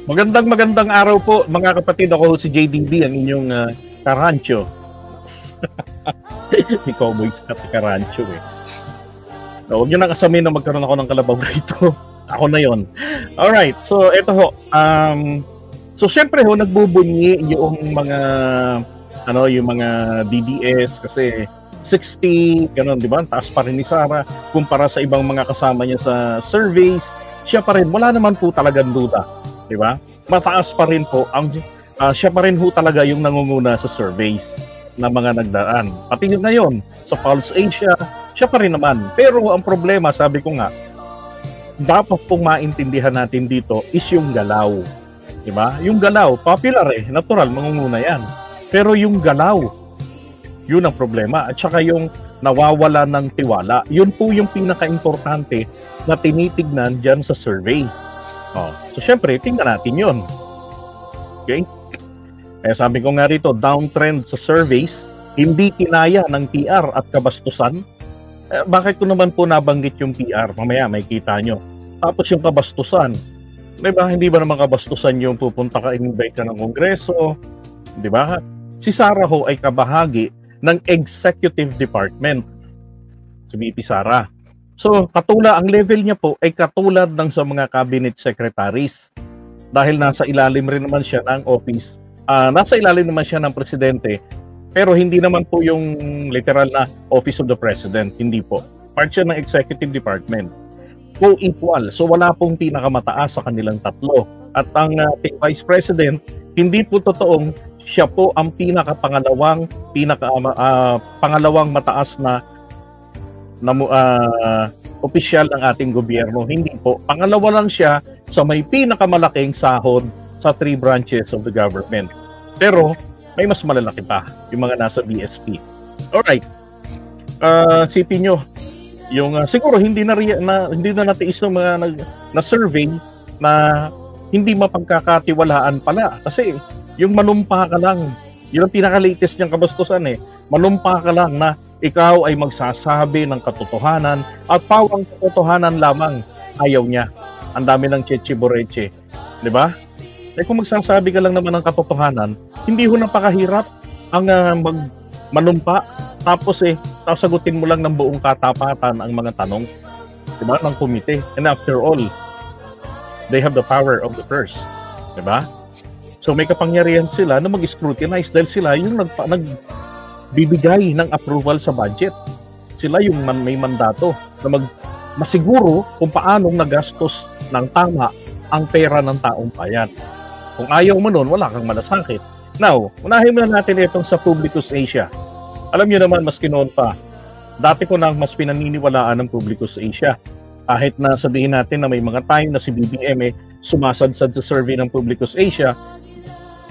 Magandang araw po mga kapatid. Ako si JDB, ang inyong karancho. May cowboy sa karancho eh. So, huwag nyo nang asamin na magkaroon ako ng kalabaw rito. Ako na yon. Alright, so eto ho. So syempre ho, nagbubunyi yung mga yung mga DDS kasi 60, gano'n, di ba? Taas pa rin ni Sara kumpara sa ibang mga kasama niya sa surveys. Siya pa rin, wala naman po talagang duda. Di ba? Mataas pa rin po siya pa rin ho talaga yung nangunguna sa surveys na mga nagdaan. Pati ngayon sa Pulse Asia, siya pa rin naman. Pero ang problema, sabi ko nga, dapat pong maintindihan natin dito is yung galaw. Di ba? Yung galaw, popular natural, mangunguna yan. Pero yung galaw, yun ang problema. At saka yung nawawala ng tiwala. Yun po yung pinaka-importante na tinitignan dyan sa survey. So syempre, tingnan natin yun. Okay? Kaya sabi ko nga rito, downtrend sa surveys, hindi kinaya ng PR at kabastusan. Bakit ko naman po nabanggit yung PR? Mamaya may kita nyo. Tapos yung kabastusan. Diba? Hindi ba naman kabastusan yung pupunta ka, invite ka ng kongreso? Diba? Si Sara ho ay kabahagi ng Executive Department. Si VP Sara. So, ang level niya po ay katulad ng sa mga cabinet secretaries. Dahil nasa ilalim rin naman siya ng office. Nasa ilalim naman siya ng presidente. Pero hindi naman po yung literal na Office of the President. Hindi po. Part siya ng Executive Department. Co-equal. So, wala pong pinakamataas sa kanilang tatlo. At ang Vice President, hindi po totoong siya po ang pangalawang mataas na opisyal ng ating gobyerno. Hindi po. Pangalawa lang siya sa may pinakamalaking sahod sa 3 branches of the government. Pero may mas malalaki pa, yung mga nasa BSP. Alright. Sipin nyo, yung siguro hindi na natiis ng mga na-survey na hindi mapagkakatiwalaan pala. Kasi yung manumpa ka lang, yun ang pinaka-latest niyang kabastusan manumpa ka lang na ikaw ay magsasabi ng katotohanan at pawang katotohanan lamang ayaw niya. Ang dami ng cheche-boreche. Di ba? Kung magsasabi ka lang naman ng katotohanan, hindi ho napakahirap ang manumpa. Tapos sasagutin mo lang ng buong katapatan ang mga tanong. Di ba? Ng komite. And after all, they have the power of the purse. Di ba? So may kapangyarihan sila na mag-scrutinize dahil sila yung nagbibigay ng approval sa budget. Sila yung may mandato na masiguro kung paanong nagastos ng tama ang pera ng taong bayan. Kung ayaw mo nun, wala kang malasakit. Now, unahin muna natin itong sa Publicus Asia. Alam niyo naman, maski noon pa, dati ko nang mas pinaniniwalaan ng Publicus Asia. Kahit na sabihin natin na may mga time na si BBM sumasadsad sa survey ng Publicus Asia,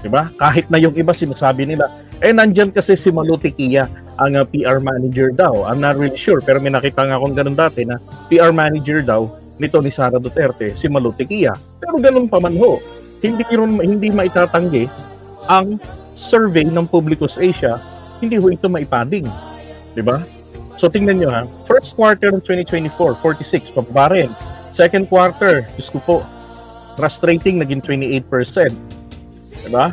diba? Kahit na yung iba sinasabi nila, nandyan kasi si Maluti Kia, ang PR manager daw. I'm not really sure, pero may nakita nga akong ganun dati na PR manager daw nito ni Sara Duterte, si Maluti Kia. Pero ganun pa man ho, hindi maitatanggi ang survey ng Publicus Asia, hindi ho ito maipading. Diba? So tingnan nyo first quarter ng 2024, 46, pababa rin. Second quarter, Diyos ko po, trust rating naging 28%. Diba?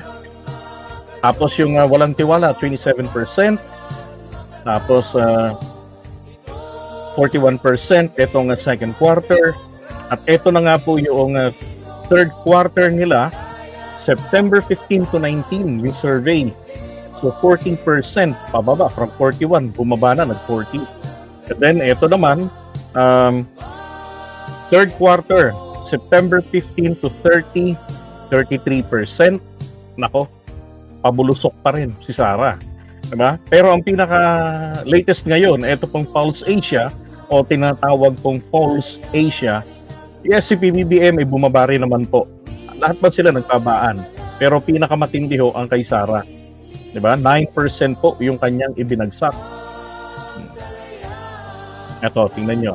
Tapos yung walang tiwala, 27%. Tapos 41% itong second quarter. At ito na nga po yung third quarter nila, September 15 to 19, yung survey. So 14% pababa from 41, bumaba na, nag-40. And then ito naman, third quarter, September 15 to 30, 33%. Nako, pabulusok pa rin si Sara. Diba? Pero ang pinaka-latest ngayon, ito pong Pulse Asia o tinatawag pong Pulse Asia, yes, si PBBM ay bumaba rin naman po. Lahat ba sila nagpabaan? Pero pinakamatindi ho ang kay Sara. Diba? 9% po yung kanyang ibinagsak. Ito, tingnan nyo.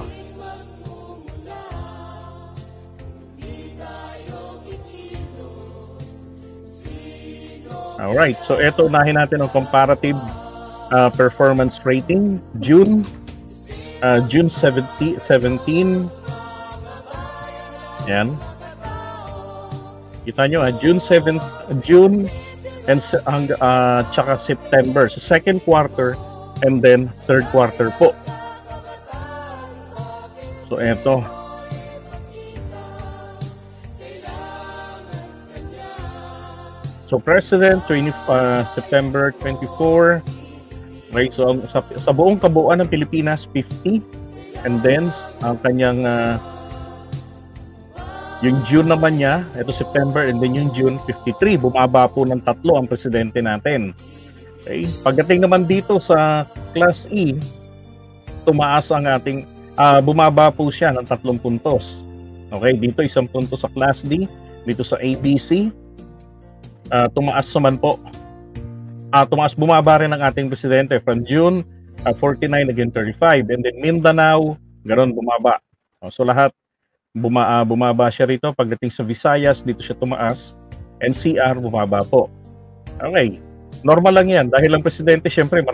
Alright, so ito unahin natin ang comparative performance rating. June 17. Yan. Kita nyo, June 7th, June and tsaka September. So second quarter and then third quarter po. So eto. So President, September 24. Okay, so sa buong kabuuan ng Pilipinas, 50. And then, ang kanyang, yung June naman niya, ito September, and then yung June, 53. Bumaba po ng 3 ang presidente natin. Okay, pagdating naman dito sa Class E, tumaas ang ating, bumaba po siya ng 3 puntos. Okay, dito 1 punto sa Class D, dito sa ABC, tumaas naman po. Bumaba rin ang ating presidente from June 49 again 35, and then Mindanao ganoon bumaba. So lahat bumaba siya rito. Pagdating sa Visayas, dito siya tumaas. NCR bumaba po. Okay, normal lang yan dahil ang presidente syempre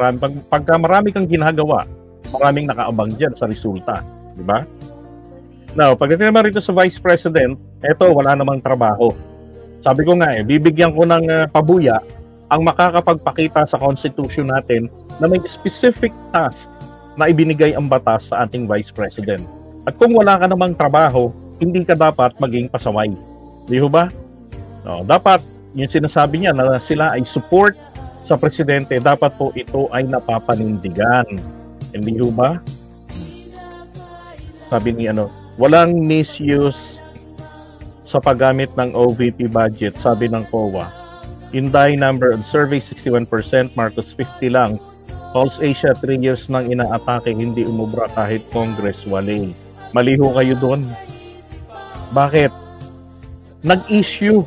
pagka marami kang ginagawa, maraming nakaabang dyan sa resulta, di ba? Now, pagdating naman rito sa Vice President, eto wala namang trabaho. Sabi ko nga bibigyan ko ng pabuya ang makakapagpakita sa Constitution natin na may specific task na ibinigay ang batas sa ating Vice President. At kung wala ka namang trabaho, hindi ka dapat maging pasaway. Di ba? No, dapat, yung sinasabi niya na sila ay support sa Presidente, dapat po ito ay napapanindigan. Hindi ba? Sabi ni walang misuse sa paggamit ng OVP budget, sabi ng COA. Inday number on survey 61%, Marcos 50 lang. Pulse Asia 3 years nang inaatake, hindi umubra kahit Congress wale. Maliho kayo doon. Bakit? Nag-issue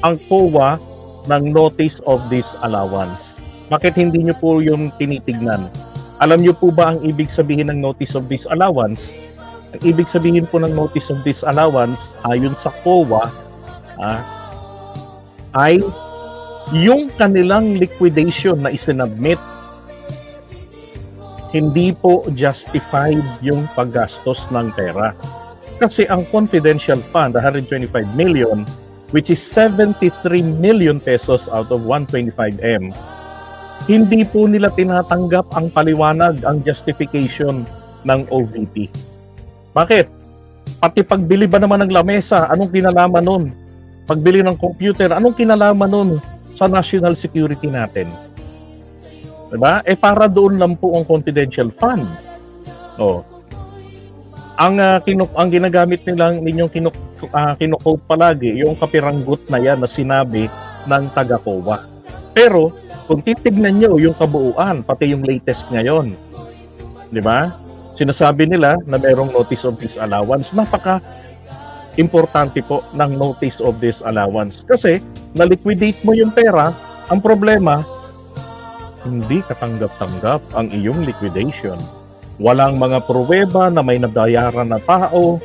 ang COA ng notice of disallowance. Bakit hindi nyo po yung tinitignan? Alam nyo po ba ang ibig sabihin ng notice of disallowance? Ang ibig sabihin po ng notice of disallowance ayon sa COA ay yung kanilang liquidation na isinabmit, hindi po justified yung paggastos ng pera. Kasi ang confidential fund, 125 million, which is 73 million pesos out of 125M, hindi po nila tinatanggap ang paliwanag, ang justification ng OVP. Bakit? Pati pagbili ba naman ng lamesa, anong kinalaman nun? Pagbili ng computer, anong kinalaman nun sa national security natin? Diba? Para doon lang po ang confidential fund. Ang ginagamit ninyong kino-quote palagi, yung kapiranggot na yan na sinabi ng taga-COA. Pero, kung titignan nyo yung kabuuan, pati yung latest ngayon, diba? Sinasabi nila na mayroong notice of disallowance. Importante po ng notice of disallowance. Kasi, na-liquidate mo yung pera, ang problema, hindi katanggap-tanggap ang iyong liquidation. Walang mga pruweba na may nabayaran na tao.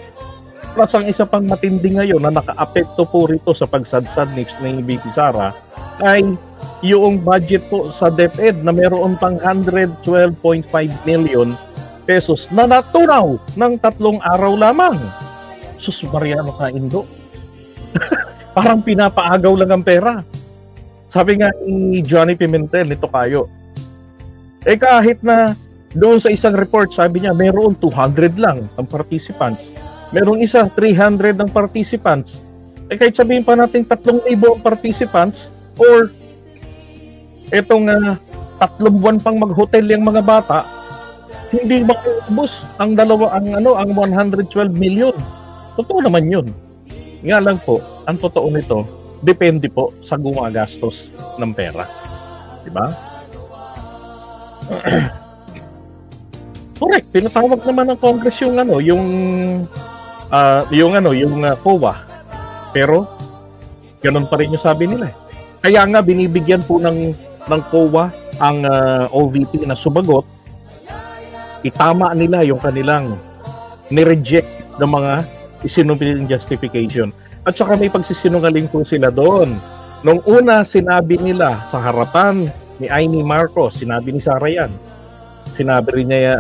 Plus, ang isa pang matindi ngayon na naka-apekto po rito sa pagsadsad ni BP Sara ay yung budget po sa DepEd na mayroon pang 112.5 million pesos na natunaw ng 3 araw lamang. Sus, Mariano ka, Indo. Parang pinapaagaw lang ang pera. Sabi nga ni Johnny Pimentel, nito kayo. Kahit na doon sa isang report, sabi niya, mayroon 200 lang ang participants. Merong isa, 300 ang participants. Kahit sabihin pa natin 3,000 ang participants, or etong 3 buwan pang mag-hotel yung mga bata, hindi maubos ang 112 million. Totoo naman yun. Nga lang po, ang totoo nito, depende po sa gumagastos ng pera. Diba? Correct. Tinatawag naman ng Congress yung COA. Pero, ganun pa rin yung sabi nila. Kaya nga, binibigyan po ng COA ang OVP na sumagot. Itama nila yung kanilang ni-reject ng mga isinubiling justification. At saka may pagsisinungaling po sila doon. Nung una, sinabi nila sa harapan ni Amy Marcos, sinabi ni Sara yan. Sinabi rin niya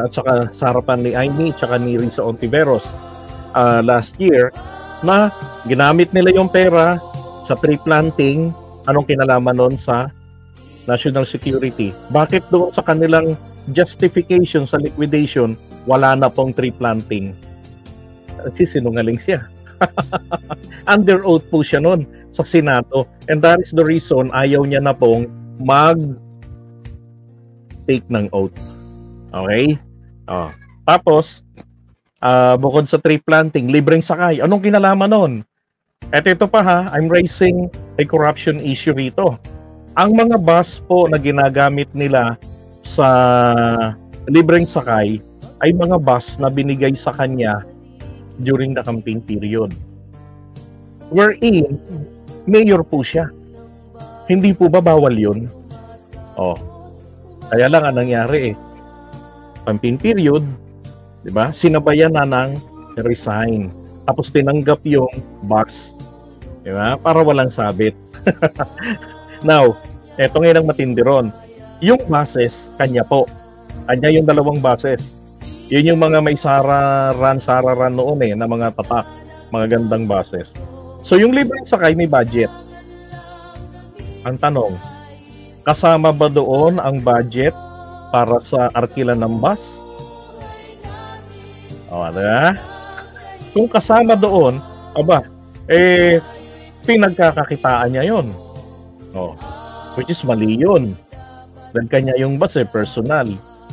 at saka sa harapan ni Amy at saka ni Risa Ontiveros last year na ginamit nila yung pera Sa tree planting, anong kinalaman nun sa national security? Bakit doon sa kanilang justification sa liquidation, wala na pong tree planting? Sinungaling siya. Under oath po siya nun sa Senado. And that is the reason ayaw niya na pong take ng oath. Okay? Tapos, bukod sa tree planting, libreng sakay. Anong kinalaman nun? At ito pa ha, I'm raising a corruption issue rito. Ang mga bus po na ginagamit nila sa libreng sakay ay mga bus na binigay sa kanya during the campaign period. Wherein, mayor po siya. Hindi po ba bawal yun? Kaya lang ang nangyari campaign period, di ba? Sinabayan na ng resign. Tapos tinanggap yung box. Di ba? Para walang sabit. Now, eto ngayon ang matindi ron. Yung buses, kanya po. Kanya yung 2 buses. Yun yung mga may sararan noon na mga tatak. Mga gandang buses. So yung libreng sakay may budget. Ang tanong, kasama ba doon ang budget para sa arkilan ng bus? Diba? Kung kasama doon, pinagkakakitaan niya yun. Which is mali yun. Dahil kanya yung bus personal.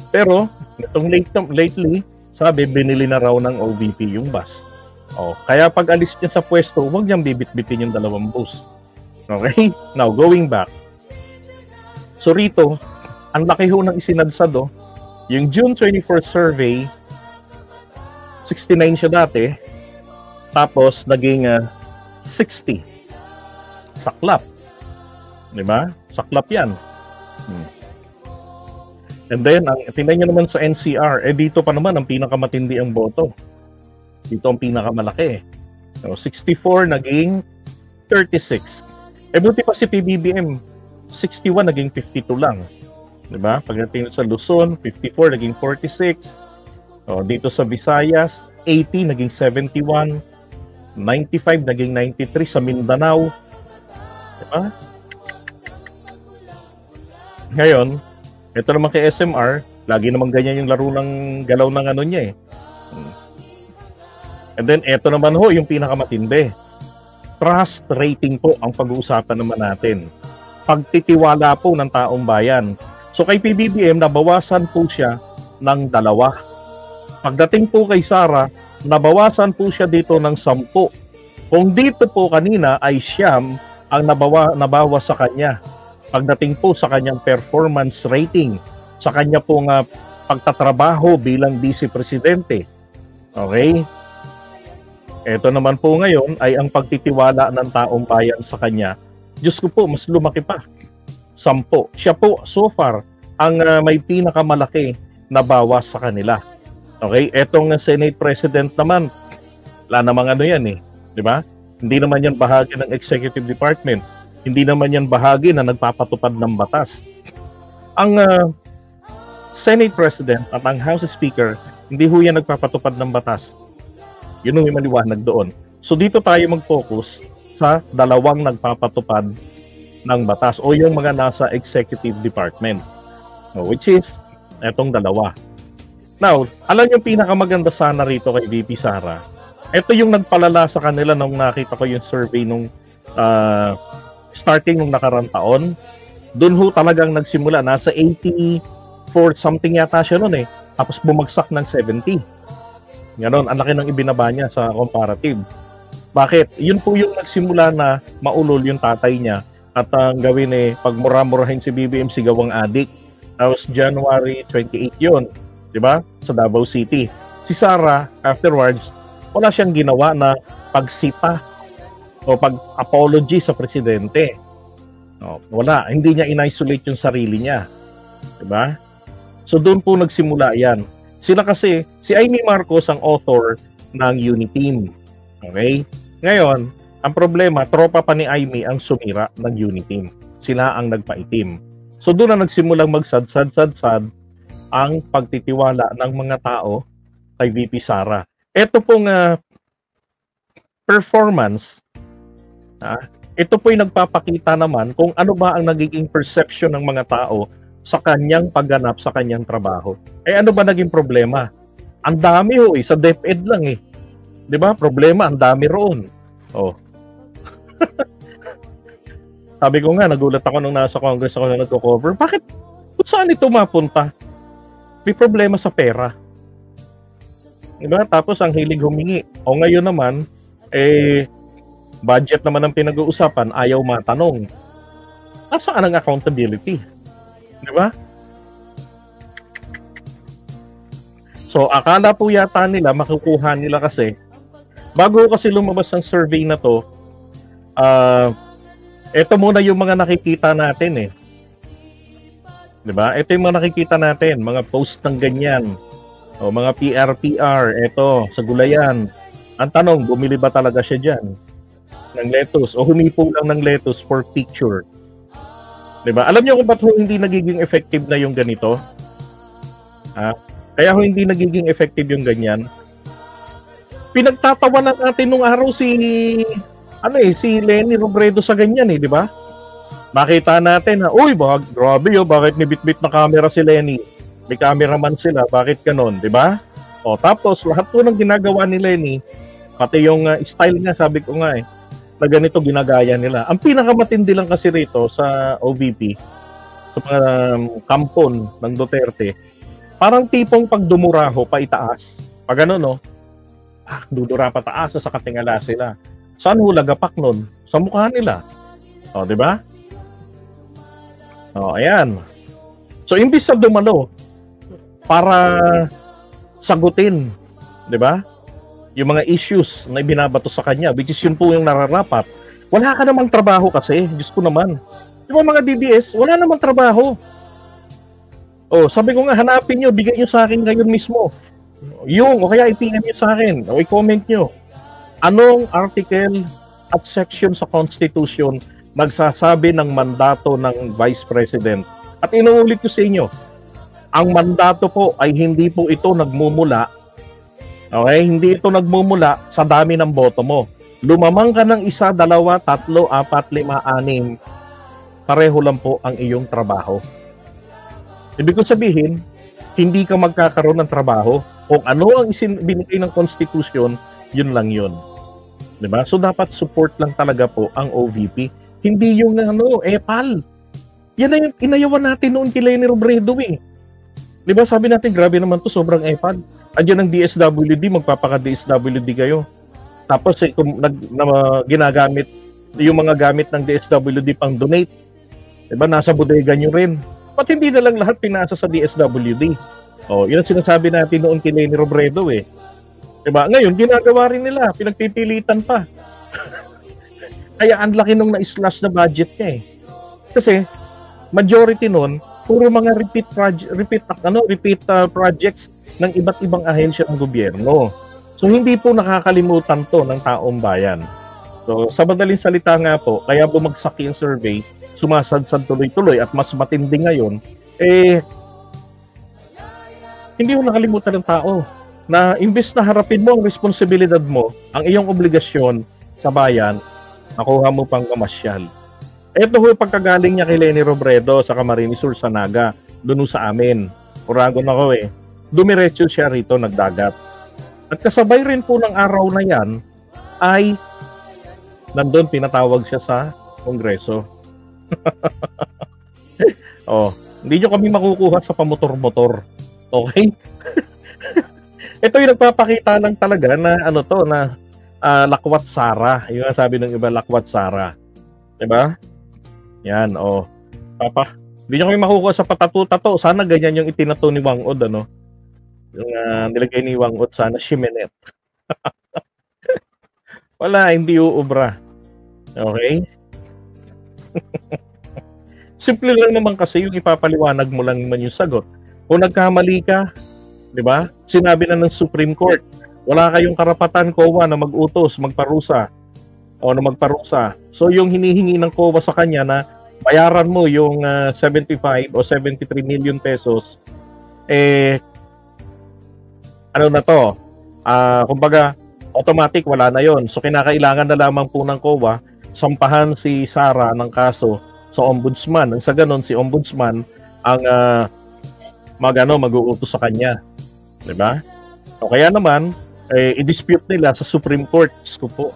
Pero, itong lately, sabi, binili na raw ng OVP yung bus. Kaya pag alis niya sa pwesto, huwag niyang bibit-bitin yung 2 bus. Okay? Now, going back. So rito, ang laki ho ng isinadsad, yung June 24 survey, 69 siya dati, tapos naging 60. Saklap. Diba? Saklap yan. And then, tingnan nyo naman sa NCR, dito pa naman ang pinakamatindi ang boto. Dito ang pinakamalaki. So, 64 naging 36. Buti pa si PBBM, 61 naging 52 lang. Diba? Pagdating sa Luzon, 54 naging 46. Dito sa Visayas, 80 naging 71. 95 naging 93 sa Mindanao. Diba? Ngayon, ito naman kay SMR, lagi naman ganyan yung laro ng galaw ng ano niya And then, ito naman ho, yung pinakamatindi. Trust rating po ang pag-uusapan naman natin. Pagtitiwala po ng taong bayan. So, kay PBBM, nabawasan po siya ng 2. Pagdating po kay Sara, nabawasan po siya dito ng 10. Kung dito po kanina ay siyam ang nabawas sa kanya. Pagdating po sa kanyang performance rating, sa kanya pong pagtatrabaho bilang vice presidente. Okay? Ito naman po ngayon ay ang pagtitiwala ng taong bayan sa kanya. Diyos ko po, mas lumaki pa. 10. Siya po, so far, ang may pinakamalaki na bawas sa kanila. Okay? Etong Senate President naman, wala namang ano yan Di ba? Hindi naman yan bahagi ng Executive Department. Hindi naman yan bahagi na nagpapatupad ng batas. Ang Senate President at ang House Speaker, hindi ho yan nagpapatupad ng batas. Yun ang maliwanag doon. So dito tayo mag-focus sa 2 nagpapatupad ng batas o yung mga nasa Executive Department. Which is, etong 2. Now, alam yung pinakamaganda sana rito kay VP Sara. Ito yung nagpalala sa kanila nung nakita ko yung survey nung starting nung nakarang taon. Doon ho talagang nagsimula. Nasa 84 something yata siya noon Tapos bumagsak ng 70. Ganon, ang laki ng ibinaba niya sa comparative. Bakit? Yun po yung nagsimula na maulol yung tatay niya at ang gawin pagmura-murahin si BBM, sigawang adik. Tapos January 28 yun, di ba? Sa Davao City. Si Sara, afterwards, wala siyang ginawa na pagsita o pag-apology sa presidente. Wala, hindi niya in-isolate yung sarili niya. Di ba? So doon po nagsimula yan. Sila kasi, si Amy Marcos ang author ng Uniteam. Okay? Ngayon, ang problema, tropa pa ni Amy ang sumira ng Uniteam. Sila ang nagpaitim. So doon na nagsimulang magsad-sad-sad-sad ang pagtitiwala ng mga tao kay VP Sara. Ito pong performance, ito po'y nagpapakita naman kung ano ba ang nagiging perception ng mga tao sa kanyang pagganap sa kanyang trabaho. Ano ba naging problema? Ang dami sa DepEd lang 'Di ba? Problema, ang dami roon. Sabi ko nga, nagulat ako nung nasa Congress ako na nagko-cover. Bakit? Kung saan ito mapunta? May problema sa pera. 'Di ba? Tapos ang hilig humingi. Ngayon naman, budget naman ang pinag-uusapan, ayaw matanong. Nasaan ang accountability? 'Di ba? So, akala po yata nila, makukuha nila kasi, bago kasi lumabas ang survey na to, ito muna yung mga nakikita natin 'Di ba? Ito yung mga nakikita natin, mga post ng ganyan. Mga PR, ito, sa gulayan. Ang tanong, bumili ba talaga siya dyan ng lettuce? O humipo lang ng lettuce for picture? 'Di ba? Alam niyo kung ba't hindi nagiging effective na yung ganito? Kaya hindi nagiging effective yung ganyan. Pinagtatawanan natin nung araw si Leni Robredo sa ganyan 'di ba? Makita natin na, grabe bakit nibitbit na camera si Leni? May cameraman sila, bakit ganon, 'di ba? Tapos lahat po ng ginagawa ni Leni, pati yung style niya, sabi ko nga na ganito ginagaya nila. Ang pinakamatindi lang kasi rito sa OVP, sa mga kampon ng Duterte, parang tipong pag dumuraho pa itaas. Pag dudura pa taas sa katingala sila. Saan lagapak nun? Sa mukha nila. 'Di ba? Ayan. So imbis na dumalo para sagutin, 'di ba? Yung mga issues na ibinabato sa kanya, which is yun po yung nararapat. Wala ka namang trabaho kasi, Diyos ko naman. Yung mga DDS, wala namang trabaho. Sabi ko nga, hanapin nyo, bigay nyo sa akin ngayon mismo. O kaya i-PM nyo sa akin, o i-comment nyo. Anong article at section sa Constitution nagsasabi ng mandato ng Vice President? At inuulit ko sa inyo, ang mandato po ay hindi po ito nagmumula, hindi ito nagmumula sa dami ng boto mo. Lumamang ka ng 1, 2, 3, 4, 5, 6, pareho lang po ang iyong trabaho. Ibig ko sabihin, hindi ka magkakaroon ng trabaho. Kung ano ang binigay ng Constitution, yun lang yun. Diba? So dapat support lang talaga po ang OVP. Hindi yung EPAL. Yan na yung inayawan natin noon kay Leni Robredo Diba? Sabi natin, grabe naman to, sobrang EPAL. Andiyan ang DSWD, magpapaka-DSWD kayo. Tapos kung ginagamit yung mga gamit ng DSWD pang donate, diba? Nasa bodega nyo rin. Ba't hindi na lang lahat pinasa sa DSWD? Yun ang sinasabi natin noon kay Leni Robredo Diba? Ngayon, ginagawa rin nila. Pinagpipilitan pa. Kaya ang laki nung na-slash na budget niya Kasi, majority nun, puro mga repeat projects ng iba't ibang ahensya ng gobyerno. So, hindi po nakakalimutan to ng taong bayan. So, sa madaling salita nga po, kaya bumagsak yung survey, sumasadsad tuloy-tuloy at mas matindi ngayon, hindi mo nakalimutan ng tao na imbes na harapin mo ang responsibilidad mo, ang iyong obligasyon sa bayan, nakuha mo pang kamasyal. Ito pagkagaling niya kay Leni Robredo sa Camarines Sur sa Naga, doon sa amin. Uragon ako Dumiretso siya rito, nagdagat. At kasabay rin po ng araw na yan, ay nandun pinatawag siya sa Kongreso. Hindi nyo kami makukuha sa pamotor-motor. Okay? Ito yung nagpapakita lang talaga na lakwat Sara. Yung sabi ng iba, lakwat Sara. Diba? Yan, hindi nyo kami makukuha sa patatu-tato. Sana ganyan yung itinato ni Wang Od, Yung nilagay ni Wang Od, sana Shimenet. Wala, hindi uubra. Okay? Simple lang naman kasi yung ipapaliwanag mo lang naman yung sagot. Kung nagkamali ka, di ba? Sinabi na ng Supreme Court, wala kayong karapatan, COA, na mag-utos, magparusa. So yung hinihingi ng COA sa kanya na bayaran mo yung 75 o 73 million pesos, kumbaga, automatic, wala na yon. So kinakailangan na lamang po ng COA sampahan si Sara ng kaso sa ombudsman. Ang sa ganon, si ombudsman ang mag-uutos sa kanya. Diba? O kaya naman, i-dispute nila sa Supreme Court. Ko po,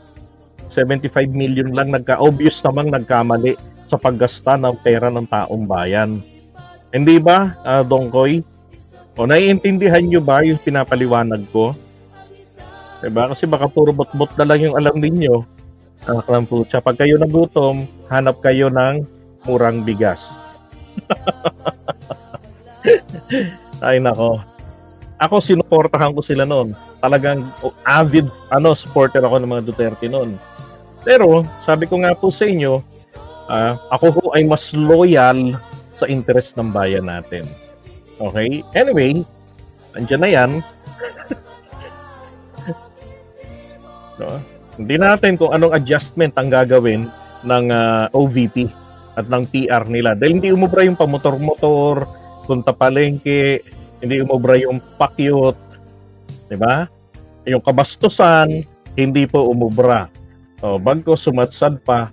75 million lang obvious namang nagkamali sa paggasta ng pera ng taong bayan. Hindi ba, Dongkoy? O naiintindihan nyo ba yung pinapaliwanag ko? Diba? Kasi baka puro bot-bot na lang yung alam ninyo. Anak ng putya. Pag kayo nagutom, hanap kayo ng murang bigas. Ay nako. Ako sinuportahan ko sila noon. Talagang avid supporter ako ng mga Duterte noon. Pero sabi ko nga po sa inyo, ako ho ay mas loyal sa interest ng bayan natin. Okay? Anyway, andyan na yan. No? Hindi natin kung anong adjustment ang gagawin ng OVP at ng PR nila. Dahil hindi umubra yung pamotor-motor, punta palengke, hindi umubra yung pakyut, di ba? Yung kabastusan, hindi po umubra. Bago sumatsad pa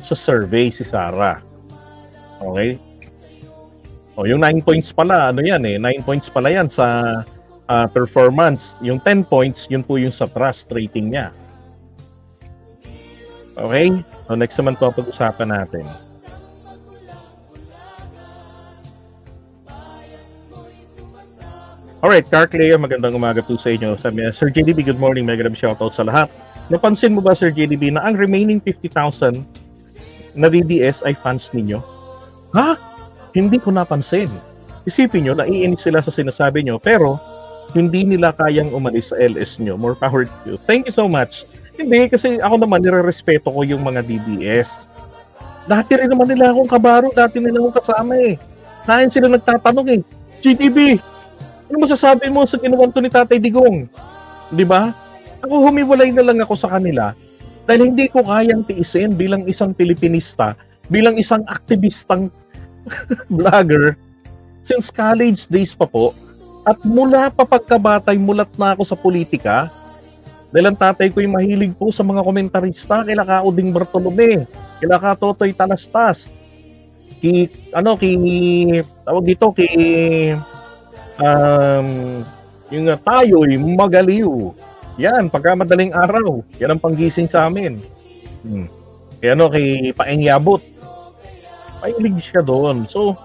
sa survey si Sara. Okay? Yung 9 points pala, 9 points pala yan sa performance. Yung 10 points, yun po yung sa trust rating niya. Okay? So next naman po pag-usapan natin. Alright, Car Clay, magandang umaga po sa inyo. Sabi niya, Sir JDB, good morning. Mega shoutout sa lahat. Napansin mo ba, Sir JDB, na ang remaining 50,000 na DDS ay fans ninyo? Ha? Hindi ko napansin. Isipin nyo, naiinis sila sa sinasabi nyo, pero hindi nila kayang umalis sa LS nyo. More power to you. Thank you so much. Hindi, kasi ako naman, nire-respeto ko yung mga DDS. Dati rin naman nila akong kabaro, dati nila akong kasama eh. Saan sila nagtatanong eh, JDB, ano masasabi mo sa ginawa to ni Tatay Digong? Di ba? Ako humiwalay na lang ako sa kanila dahil hindi ko kayang tiisin bilang isang Pilipinista, bilang isang aktivistang vlogger since college days pa po at mula pa pagkabatay mulat na ako sa politika dahil ang tatay ko yung mahilig po sa mga komentarista kila Kauding Bartolome, kila Totoy Talastas, yung tayo'y magaliw. Yan, pagka madaling araw, yan ang panggising sa amin. Kaya kay Paeng Yabot, mahilig siya doon. So,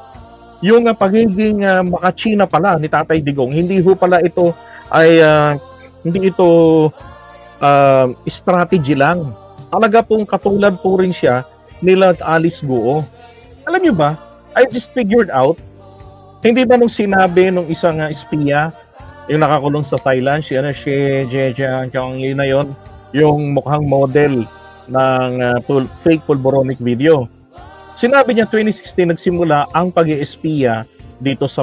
yung pagiging makachina pala ni Tatay Digong, hindi ho pala ito ay hindi ito strategy lang. Talaga pong katulad po rin siya nila Alice Guo. Alam niyo ba, I just figured out, hindi ba nung sinabi nung isang espiya, yung nakakulong sa Thailand, si Jejiang Chongli na yon, yung mukhang model ng fake pulboronic video. Sinabi niya 2016 nagsimula ang pag-espiya dito sa